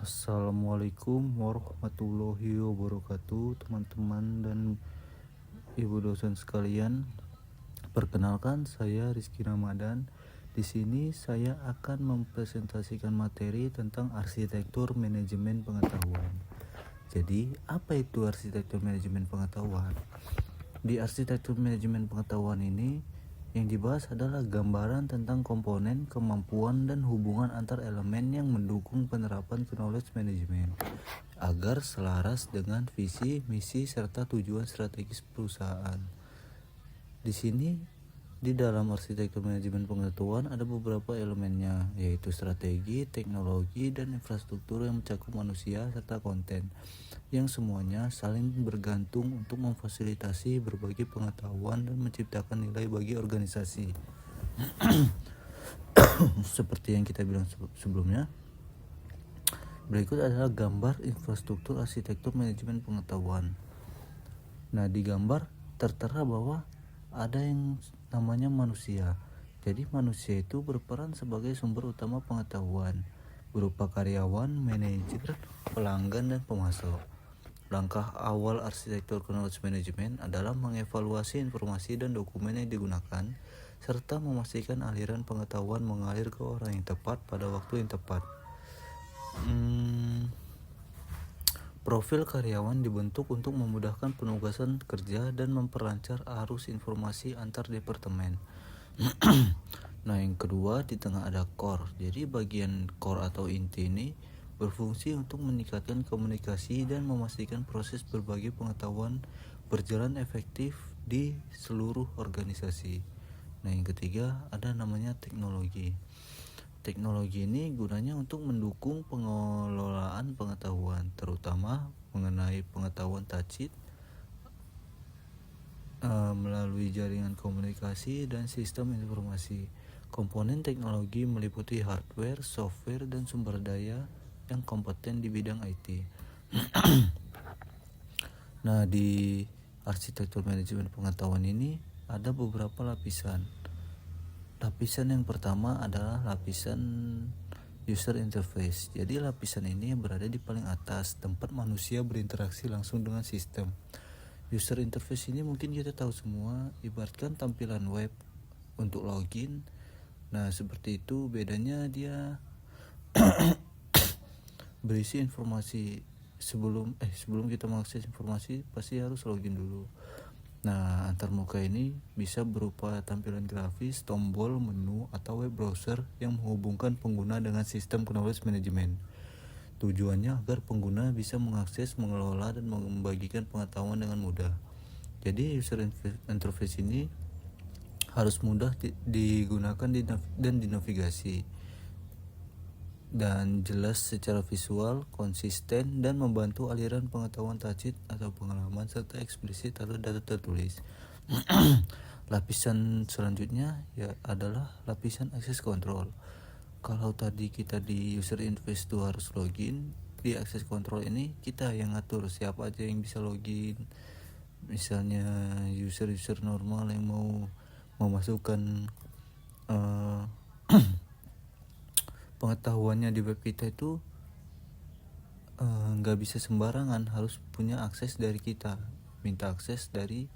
Assalamualaikum warahmatullahi wabarakatuh, teman-teman dan ibu dosen sekalian. Perkenalkan, saya Rizky Ramadan. Di sini saya akan mempresentasikan materi tentang arsitektur manajemen pengetahuan. Jadi, apa itu arsitektur manajemen pengetahuan? Di arsitektur manajemen pengetahuan ini, yang dibahas adalah gambaran tentang komponen, kemampuan, dan hubungan antar elemen yang mendukung penerapan knowledge management agar selaras dengan visi, misi, serta tujuan strategis perusahaan. Di sini, di dalam arsitektur manajemen pengetahuan ada beberapa elemennya, yaitu strategi, teknologi, dan infrastruktur yang mencakup manusia serta konten, yang semuanya saling bergantung untuk memfasilitasi berbagai pengetahuan dan menciptakan nilai bagi organisasi. Seperti yang kita bilang sebelumnya, berikut adalah gambar infrastruktur arsitektur manajemen pengetahuan. Nah, di gambar tertera bahwa ada yang namanya manusia. Jadi manusia itu berperan sebagai sumber utama pengetahuan berupa karyawan, manajer, pelanggan, dan pemasok. Langkah awal arsitektur knowledge management adalah mengevaluasi informasi dan dokumen yang digunakan serta memastikan aliran pengetahuan mengalir ke orang yang tepat pada waktu yang tepat. Profil karyawan dibentuk untuk memudahkan penugasan kerja dan memperlancar arus informasi antar departemen. Nah, yang kedua, di tengah ada core. Jadi bagian core atau inti ini berfungsi untuk meningkatkan komunikasi dan memastikan proses berbagi pengetahuan berjalan efektif di seluruh organisasi. Nah, yang ketiga ada namanya teknologi. Teknologi ini gunanya untuk mendukung pengelolaan pengetahuan, terutama mengenai pengetahuan tacit melalui jaringan komunikasi dan sistem informasi. Komponen teknologi meliputi hardware, software, dan sumber daya yang kompeten di bidang IT. Nah, di arsitektur manajemen pengetahuan ini ada beberapa lapisan. Lapisan yang pertama adalah lapisan user interface. Jadi lapisan ini berada di paling atas, tempat manusia berinteraksi langsung dengan sistem. User interface ini mungkin kita tahu semua, ibaratkan tampilan web untuk login. Nah, seperti itu, bedanya dia berisi informasi sebelum kita mengakses informasi pasti harus login dulu. Nah, antarmuka ini bisa berupa tampilan grafis, tombol, menu, atau web browser yang menghubungkan pengguna dengan sistem knowledge management. Tujuannya agar pengguna bisa mengakses, mengelola, dan membagikan pengetahuan dengan mudah. Jadi user interface ini harus mudah digunakan dan dinavigasi, dan jelas secara visual, konsisten, dan membantu aliran pengetahuan tacit atau pengalaman serta eksplisit atau data tertulis. Lapisan selanjutnya adalah lapisan access control. Kalau tadi kita di user interface itu harus login, di access control ini kita yang ngatur siapa aja yang bisa login. Misalnya user normal yang mau memasukkan pengetahuannya di web kita itu nggak bisa sembarangan, harus punya akses dari kita, minta akses dari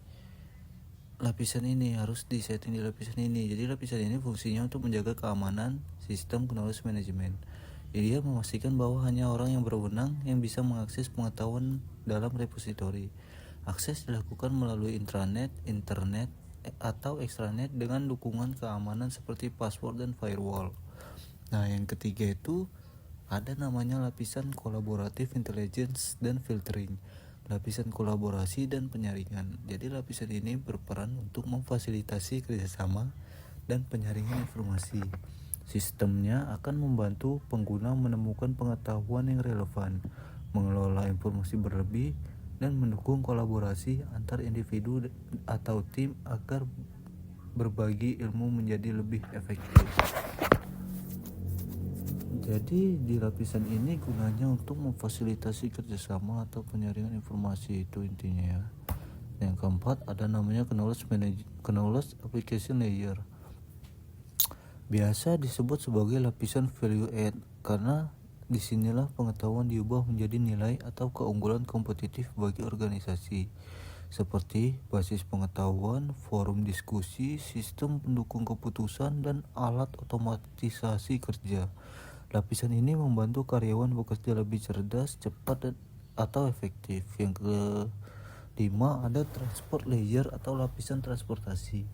lapisan ini, harus disetting di lapisan ini. Jadi lapisan ini fungsinya untuk menjaga keamanan sistem knowledge management. Jadi dia memastikan bahwa hanya orang yang berwenang yang bisa mengakses pengetahuan dalam repositori. Akses dilakukan melalui intranet, internet, atau extranet dengan dukungan keamanan seperti password dan firewall. Nah, yang ketiga itu ada namanya lapisan kolaboratif intelligence dan filtering, lapisan kolaborasi dan penyaringan. Jadi lapisan ini berperan untuk memfasilitasi kerjasama dan penyaringan informasi. Sistemnya akan membantu pengguna menemukan pengetahuan yang relevan, mengelola informasi berlebih, dan mendukung kolaborasi antar individu atau tim agar berbagi ilmu menjadi lebih efektif. Jadi di lapisan ini gunanya untuk memfasilitasi kerjasama atau penyaringan informasi, itu intinya ya. Yang keempat ada namanya knowledge application layer. Biasa disebut sebagai lapisan value add karena Disinilah pengetahuan diubah menjadi nilai atau keunggulan kompetitif bagi organisasi, seperti basis pengetahuan, forum diskusi, sistem pendukung keputusan, dan alat otomatisasi kerja. Lapisan ini membantu karyawan bekerja lebih cerdas, cepat, atau efektif. Yang kelima, ada transport layer atau lapisan transportasi.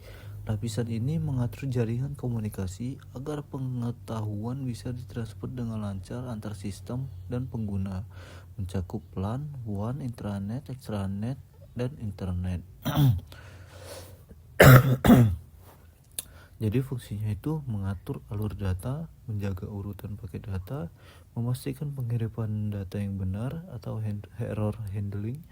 Lapisan ini mengatur jaringan komunikasi agar pengetahuan bisa ditransfer dengan lancar antar sistem dan pengguna, mencakup LAN, WAN, intranet, extranet, dan internet. Jadi fungsinya itu mengatur alur data, menjaga urutan paket data, memastikan pengiriman data yang benar atau error handling,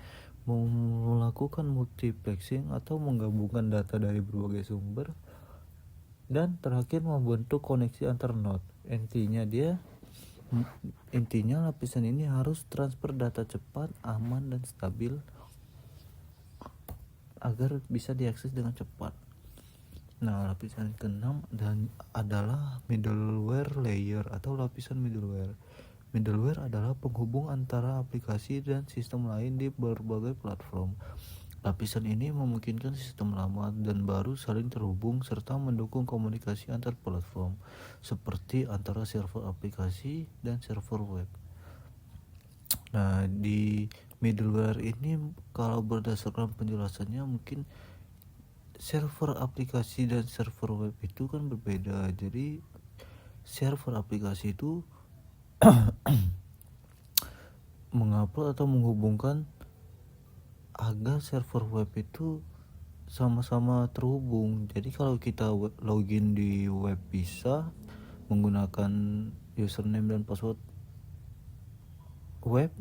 melakukan multiplexing atau menggabungkan data dari berbagai sumber, dan terakhir membentuk koneksi antar node. Intinya lapisan ini harus transfer data cepat, aman, dan stabil agar bisa diakses dengan cepat. Nah, lapisan keenam adalah middleware layer atau lapisan middleware. Middleware adalah penghubung antara aplikasi dan sistem lain di berbagai platform. Lapisan ini memungkinkan sistem lama dan baru saling terhubung serta mendukung komunikasi antar platform, seperti antara server aplikasi dan server web. Nah, di middleware ini kalau berdasarkan penjelasannya mungkin server aplikasi dan server web itu kan berbeda. Jadi server aplikasi itu mengupload atau menghubungkan agar server web itu sama-sama terhubung. Jadi kalau kita login di web bisa menggunakan username dan password web,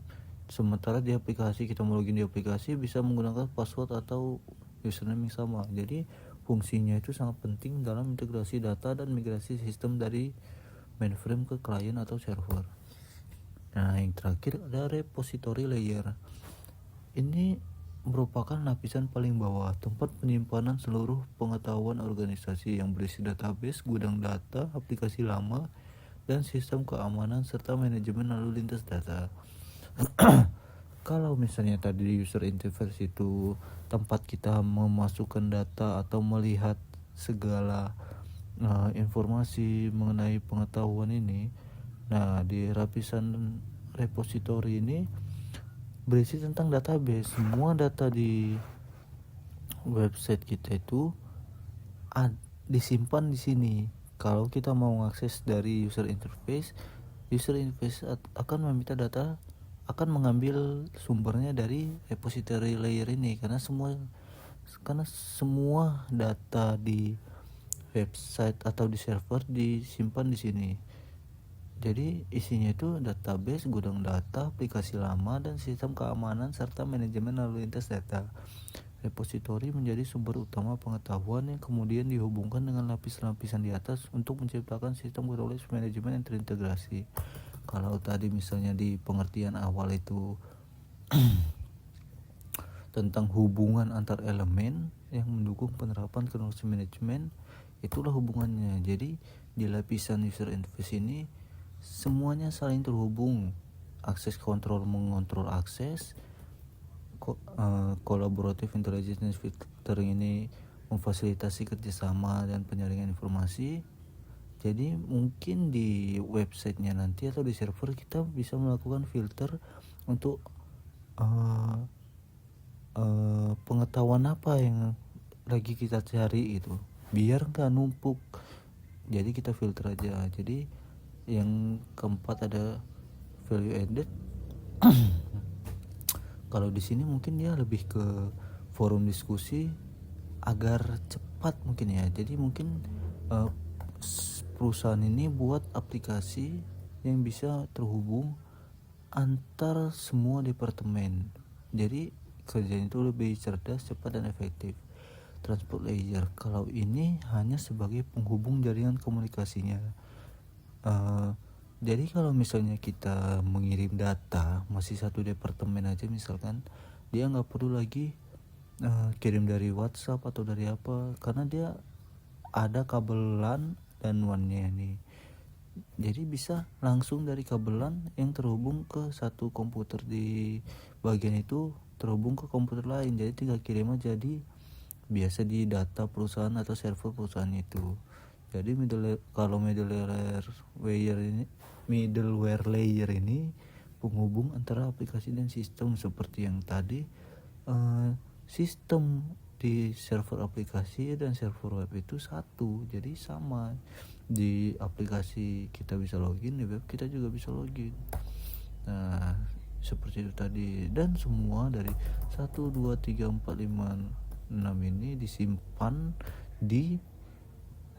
sementara di aplikasi kita mau login di aplikasi bisa menggunakan password atau username yang sama. Jadi fungsinya itu sangat penting dalam integrasi data dan migrasi sistem dari mainframe ke klien atau server. Nah, yang terakhir ada repository layer. Ini merupakan lapisan paling bawah, tempat penyimpanan seluruh pengetahuan organisasi yang berisi database, gudang data, aplikasi lama, dan sistem keamanan serta manajemen lalu lintas data. Kalau misalnya tadi di user interface itu tempat kita memasukkan data atau melihat segala informasi mengenai pengetahuan ini, nah di lapisan repository ini berisi tentang database. Semua data di website kita itu disimpan di sini. Kalau kita mau mengakses dari user interface akan meminta data, akan mengambil sumbernya dari repository layer ini karena semua data di website atau di server disimpan di sini. Jadi isinya itu database, gudang data, aplikasi lama, dan sistem keamanan serta manajemen lalu lintas data. Repository menjadi sumber utama pengetahuan yang kemudian dihubungkan dengan lapis-lapisan di atas untuk menciptakan sistem knowledge management yang terintegrasi. Kalau tadi misalnya di pengertian awal itu tentang hubungan antar elemen yang mendukung penerapan knowledge management, itulah hubungannya. Jadi di lapisan user interface ini semuanya saling terhubung. Akses kontrol mengontrol akses, collaborative intelligence filtering ini memfasilitasi kerjasama dan penyaringan informasi. Jadi mungkin di websitenya nanti atau di server kita bisa melakukan filter untuk pengetahuan apa yang lagi kita cari itu, biar nggak numpuk. Jadi kita filter aja. Jadi yang keempat ada value added. Kalau di sini mungkin dia lebih ke forum diskusi agar cepat mungkin ya. Jadi mungkin perusahaan ini buat aplikasi yang bisa terhubung antar semua departemen. Jadi kerjanya itu lebih cerdas, cepat, dan efektif. Transport layer, kalau ini hanya sebagai penghubung jaringan komunikasinya. Jadi kalau misalnya kita mengirim data masih satu departemen aja, misalkan dia nggak perlu lagi kirim dari WhatsApp atau dari apa, karena dia ada kabel LAN dan WAN-nya nih. Jadi bisa langsung dari kabelan yang terhubung ke satu komputer di bagian itu terhubung ke komputer lain. Jadi tinggal kirim aja di biasa di data perusahaan atau server perusahaan itu. Jadi kalau middleware layer ini penghubung antara aplikasi dan sistem seperti yang tadi. Sistem di server aplikasi dan server web itu satu, jadi sama. Di aplikasi kita bisa login, di web kita juga bisa login. Nah, seperti itu tadi. Dan semua dari 1, 2, 3, 4, 5, 6 ini disimpan di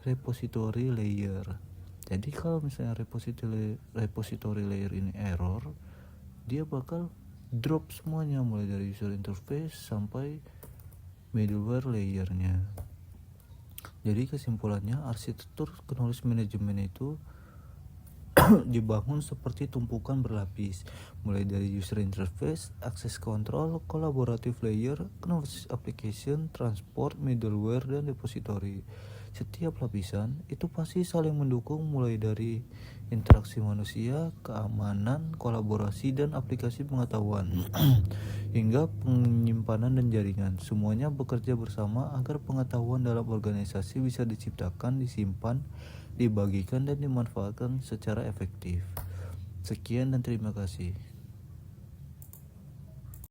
repository layer. Jadi kalau misalnya repository layer ini error, dia bakal drop semuanya mulai dari user interface sampai middleware layernya. Jadi kesimpulannya, arsitektur knowledge management itu dibangun seperti tumpukan berlapis, mulai dari user interface, access control, collaborative layer, knowledge application, transport, middleware, dan repository. Setiap lapisan itu pasti saling mendukung, mulai dari interaksi manusia, keamanan, kolaborasi, dan aplikasi pengetahuan hingga penyimpanan dan jaringan. Semuanya bekerja bersama agar pengetahuan dalam organisasi bisa diciptakan, disimpan, dibagikan, dan dimanfaatkan secara efektif. Sekian dan terima kasih.